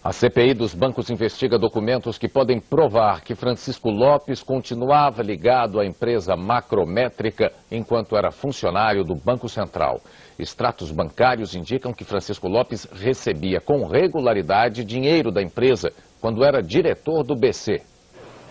A CPI dos bancos investiga documentos que podem provar que Francisco Lopes continuava ligado à empresa Macrométrica enquanto era funcionário do Banco Central. Extratos bancários indicam que Francisco Lopes recebia com regularidade dinheiro da empresa quando era diretor do BC.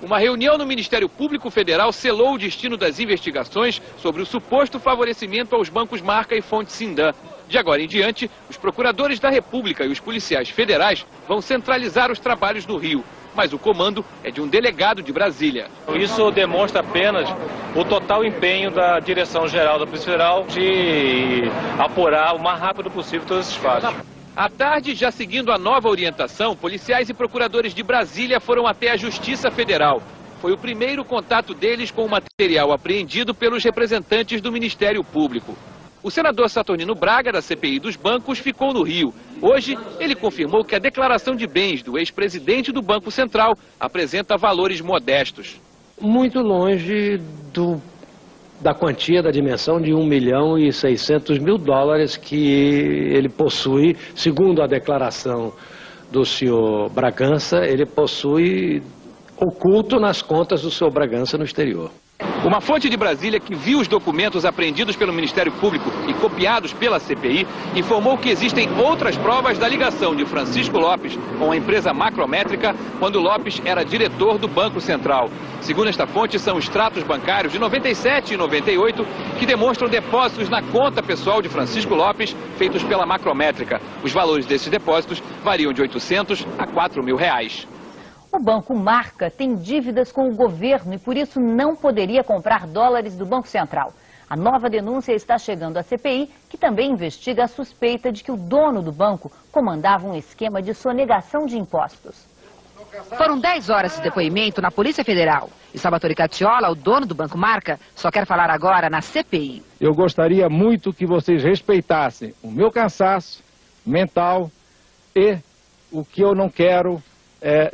Uma reunião no Ministério Público Federal selou o destino das investigações sobre o suposto favorecimento aos bancos Marca e Fonte Sindan. De agora em diante, os procuradores da República e os policiais federais vão centralizar os trabalhos no Rio. Mas o comando é de um delegado de Brasília. Isso demonstra apenas o total empenho da Direção-Geral da Polícia Federal de apurar o mais rápido possível todos esses fatos. À tarde, já seguindo a nova orientação, policiais e procuradores de Brasília foram até a Justiça Federal. Foi o primeiro contato deles com o material apreendido pelos representantes do Ministério Público. O senador Saturnino Braga, da CPI dos bancos, ficou no Rio. Hoje, ele confirmou que a declaração de bens do ex-presidente do Banco Central apresenta valores modestos. Muito longe da quantia, da dimensão de US$ 1.600.000 que ele possui, segundo a declaração do senhor Bragança, ele possui oculto nas contas do senhor Bragança no exterior. Uma fonte de Brasília que viu os documentos apreendidos pelo Ministério Público e copiados pela CPI informou que existem outras provas da ligação de Francisco Lopes com a empresa Macrométrica quando Lopes era diretor do Banco Central. Segundo esta fonte, são extratos bancários de 97 e 98 que demonstram depósitos na conta pessoal de Francisco Lopes feitos pela Macrométrica. Os valores desses depósitos variam de R$800 a R$4.000. O Banco Marca tem dívidas com o governo e por isso não poderia comprar dólares do Banco Central. A nova denúncia está chegando à CPI, que também investiga a suspeita de que o dono do banco comandava um esquema de sonegação de impostos. Foram 10 horas de depoimento na Polícia Federal. E Salvatore Cacciola, o dono do Banco Marca, só quer falar agora na CPI. Eu gostaria muito que vocês respeitassem o meu cansaço mental e o que eu não quero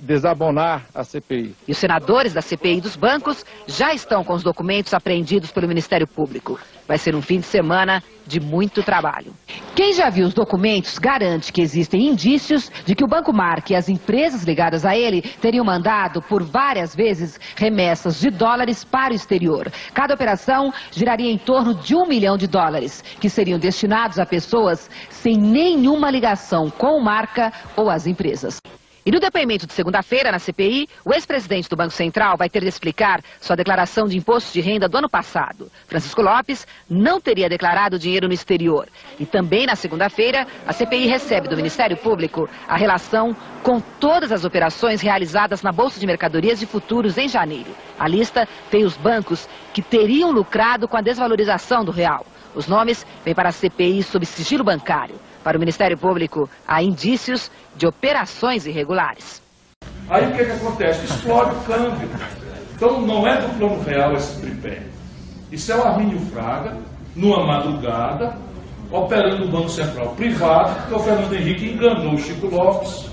desabonar a CPI. E os senadores da CPI dos bancos já estão com os documentos apreendidos pelo Ministério Público. Vai ser um fim de semana de muito trabalho. Quem já viu os documentos garante que existem indícios de que o Banco Marca e as empresas ligadas a ele teriam mandado por várias vezes remessas de dólares para o exterior. Cada operação giraria em torno de US$ 1 milhão, que seriam destinados a pessoas sem nenhuma ligação com o Marca ou as empresas. E no depoimento de segunda-feira na CPI, o ex-presidente do Banco Central vai ter de explicar sua declaração de imposto de renda do ano passado. Francisco Lopes não teria declarado dinheiro no exterior. E também na segunda-feira, a CPI recebe do Ministério Público a relação com todas as operações realizadas na Bolsa de Mercadorias e Futuros em janeiro. A lista tem os bancos que teriam lucrado com a desvalorização do real. Os nomes vêm para a CPI sob sigilo bancário. Para o Ministério Público, há indícios de operações irregulares. Aí o que acontece? Explode o câmbio. Então não é do Plano Real esse tripé. Isso é o Armínio Fraga, numa madrugada, operando o Banco Central privado, porque o Fernando Henrique enganou o Chico Lopes,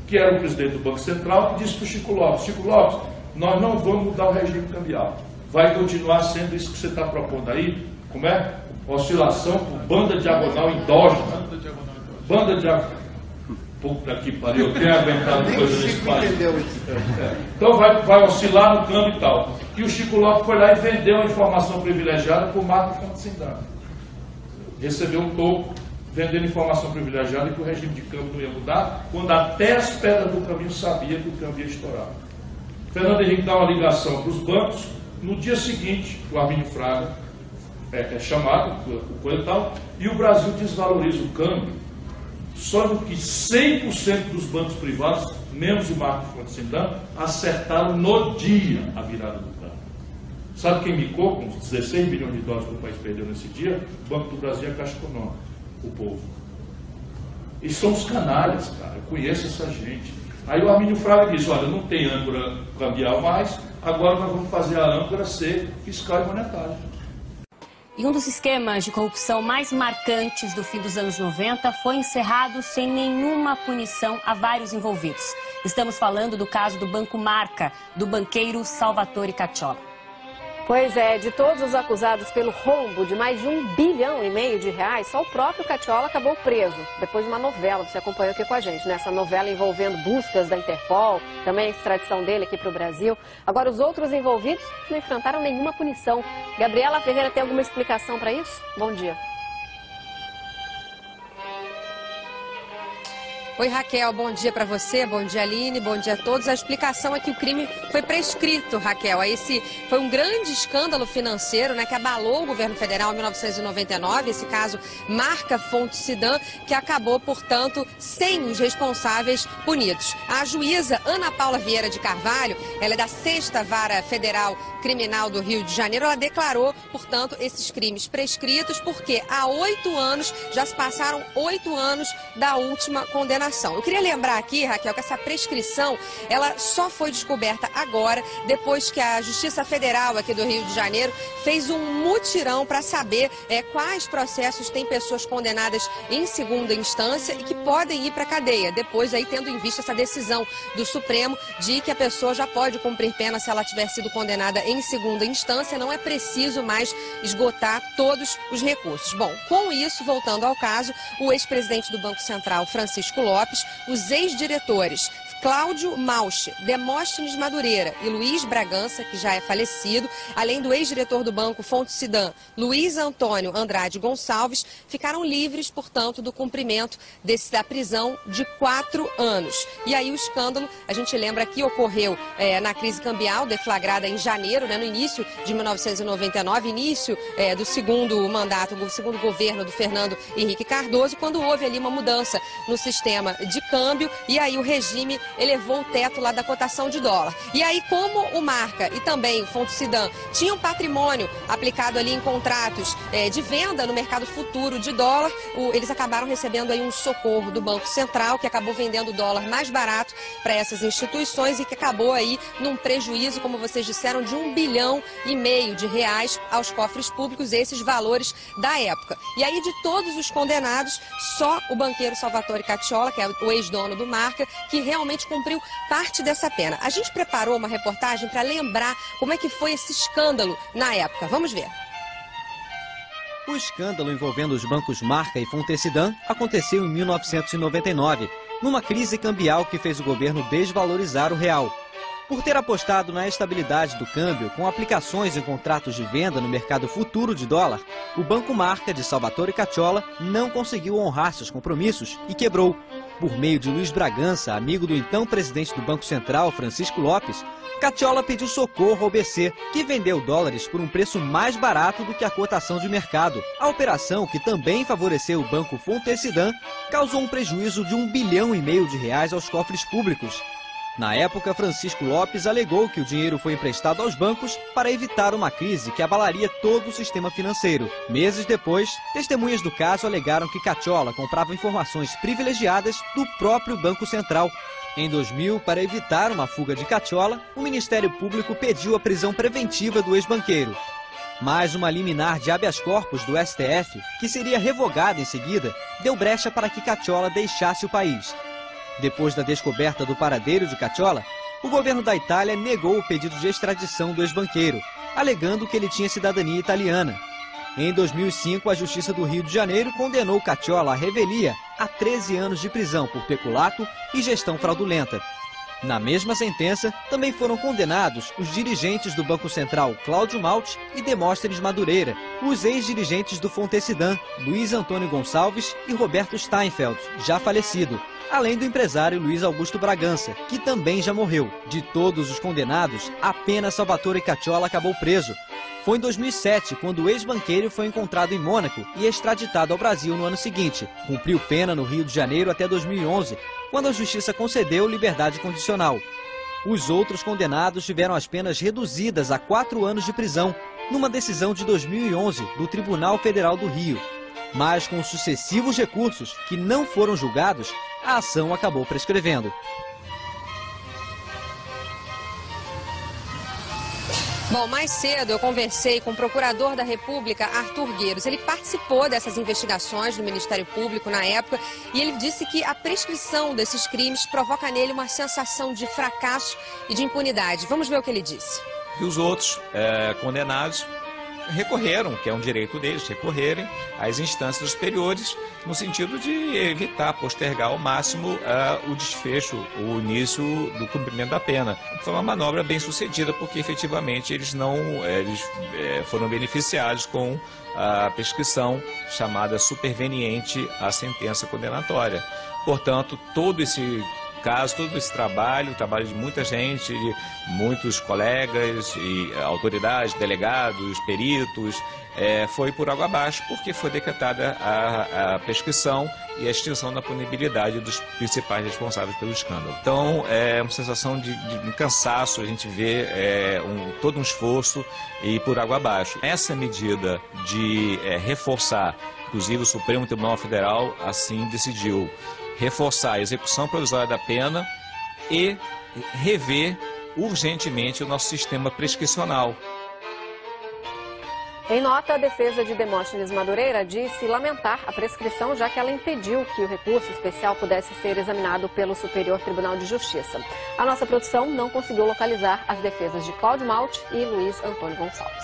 que era o presidente do Banco Central, que disse para o Chico Lopes, nós não vamos mudar o regime cambial. Vai continuar sendo isso que você está propondo aí, como é? Oscilação por banda diagonal endógena. Banda diagonal. Puta que pariu, eu tenho aguentado coisa nesse país. Então vai oscilar no câmbio e tal. E o Chico Lopes foi lá e vendeu a informação privilegiada por Marca e Fonte Sindan. Recebeu um toco vendendo informação privilegiada e que o regime de câmbio não ia mudar, quando até as pedras do caminho sabia que o câmbio ia estourar. Fernando Henrique dá uma ligação para os bancos. No dia seguinte, o Armínio Fraga é chamado, coisa e tal, e o Brasil desvaloriza o câmbio, só que 100% dos bancos privados, menos o Marca e Fonte Sindan, acertaram no dia a virada do câmbio. Sabe quem micou com os 16 bilhões de dólares que o país perdeu nesse dia? O Banco do Brasil e a Caixa Econômica, o povo. E são os canalhas, cara, eu conheço essa gente. Aí o Armínio Fraga diz, olha, não tem âncora cambial mais, agora nós vamos fazer a âncora ser fiscal e monetária. E um dos esquemas de corrupção mais marcantes do fim dos anos 90 foi encerrado sem nenhuma punição a vários envolvidos. Estamos falando do caso do Banco Marca, do banqueiro Salvatore Cacciola. Pois é, de todos os acusados pelo rombo de mais de R$1,5 bilhão, só o próprio Cacciola acabou preso, depois de uma novela, você acompanhou aqui com a gente, né? Essa novela envolvendo buscas da Interpol, também a extradição dele aqui para o Brasil. Agora, os outros envolvidos não enfrentaram nenhuma punição. Gabriela Ferreira tem alguma explicação para isso? Bom dia. Oi, Raquel, bom dia para você, bom dia, Aline, bom dia a todos. A explicação é que o crime foi prescrito, Raquel. Esse foi um grande escândalo financeiro, né, que abalou o governo federal em 1999, esse caso Marca Fonte Sidan, que acabou, portanto, sem os responsáveis punidos. A juíza Ana Paula Vieira de Carvalho, ela é da 6ª Vara Federal Criminal do Rio de Janeiro, ela declarou, portanto, esses crimes prescritos, porque há 8 anos, já se passaram 8 anos da última condenação. Eu queria lembrar aqui, Raquel, que essa prescrição, ela só foi descoberta agora, depois que a Justiça Federal aqui do Rio de Janeiro fez um mutirão para saber quais processos têm pessoas condenadas em segunda instância e que podem ir para a cadeia. Depois, aí, tendo em vista essa decisão do Supremo de que a pessoa já pode cumprir pena se ela tiver sido condenada em segunda instância, não é preciso mais esgotar todos os recursos. Bom, com isso, voltando ao caso, o ex-presidente do Banco Central, Francisco Lopes, os ex-diretores Cláudio Mausch, Demóstenes Madureira e Luiz Bragança, que já é falecido, além do ex-diretor do Banco Fonte Sidan, Luiz Antônio Andrade Gonçalves, ficaram livres, portanto, do cumprimento da prisão de 4 anos. E aí o escândalo, a gente lembra que ocorreu na crise cambial, deflagrada em janeiro, né, no início de 1999, início do segundo mandato, do segundo governo do Fernando Henrique Cardoso, quando houve ali uma mudança no sistema de câmbio e aí o regime elevou o teto lá da cotação de dólar. E aí, como o Marca e também o Fonte Sidan tinham patrimônio aplicado ali em contratos de venda no mercado futuro de dólar, eles acabaram recebendo aí um socorro do Banco Central, que acabou vendendo o dólar mais barato para essas instituições e que acabou aí num prejuízo, como vocês disseram, de R$1,5 bilhão aos cofres públicos, esses valores da época. E aí, de todos os condenados, só o banqueiro Salvatore Cacciola, que é o ex-dono do Marca, que realmente cumpriu parte dessa pena. A gente preparou uma reportagem para lembrar como é que foi esse escândalo na época. Vamos ver. O escândalo envolvendo os bancos Marca e Fonte Sidan aconteceu em 1999, numa crise cambial que fez o governo desvalorizar o real. Por ter apostado na estabilidade do câmbio com aplicações em contratos de venda no mercado futuro de dólar, o Banco Marca de Salvatore Cacciola não conseguiu honrar seus compromissos e quebrou. Por meio de Luiz Bragança, amigo do então presidente do Banco Central, Francisco Lopes, Cacciola pediu socorro ao BC, que vendeu dólares por um preço mais barato do que a cotação de mercado. A operação, que também favoreceu o Banco Fonte Sidan, causou um prejuízo de R$1,5 bilhão aos cofres públicos. Na época, Francisco Lopes alegou que o dinheiro foi emprestado aos bancos para evitar uma crise que abalaria todo o sistema financeiro. Meses depois, testemunhas do caso alegaram que Cacciola comprava informações privilegiadas do próprio Banco Central. Em 2000, para evitar uma fuga de Cacciola, o Ministério Público pediu a prisão preventiva do ex-banqueiro. Mas uma liminar de habeas corpus do STF, que seria revogada em seguida, deu brecha para que Cacciola deixasse o país. Depois da descoberta do paradeiro de Cacciola, o governo da Itália negou o pedido de extradição do ex-banqueiro, alegando que ele tinha cidadania italiana. Em 2005, a Justiça do Rio de Janeiro condenou Cacciola à revelia a 13 anos de prisão por peculato e gestão fraudulenta. Na mesma sentença, também foram condenados os dirigentes do Banco Central Cláudio Mausch e Demóstenes Madureira, os ex-dirigentes do Fonte Sidan, Luiz Antônio Gonçalves e Roberto Steinfeld, já falecido, além do empresário Luiz Augusto Bragança, que também já morreu. De todos os condenados, apenas Salvatore Cacciola acabou preso. Foi em 2007, quando o ex-banqueiro foi encontrado em Mônaco e extraditado ao Brasil no ano seguinte. Cumpriu pena no Rio de Janeiro até 2011, quando a Justiça concedeu liberdade condicional. Os outros condenados tiveram as penas reduzidas a 4 anos de prisão, numa decisão de 2011 do Tribunal Federal do Rio. Mas com sucessivos recursos que não foram julgados, a ação acabou prescrevendo. Bom, mais cedo eu conversei com o procurador da República, Arthur Gueiros. Ele participou dessas investigações do Ministério Público na época e ele disse que a prescrição desses crimes provoca nele uma sensação de fracasso e de impunidade. Vamos ver o que ele disse. que os outros condenados recorreram, que é um direito deles, recorrerem às instâncias superiores, no sentido de evitar, postergar ao máximo o desfecho, o início do cumprimento da pena. Foi uma manobra bem sucedida, porque efetivamente eles foram beneficiados com a prescrição chamada superveniente à sentença condenatória. Portanto, todo esse caso, todo esse trabalho, o trabalho de muita gente, de muitos colegas e autoridades, delegados, peritos, foi por água abaixo, porque foi decretada a prescrição e a extinção da punibilidade dos principais responsáveis pelo escândalo. Então, é uma sensação de cansaço, a gente vê todo um esforço e por água abaixo. Essa medida de reforçar, inclusive o Supremo Tribunal Federal assim decidiu, reforçar a execução provisória da pena e rever urgentemente o nosso sistema prescricional. Em nota, a defesa de Demóstenes Madureira disse lamentar a prescrição, já que ela impediu que o recurso especial pudesse ser examinado pelo Superior Tribunal de Justiça. A nossa produção não conseguiu localizar as defesas de Cláudio Malte e Luiz Antônio Gonçalves.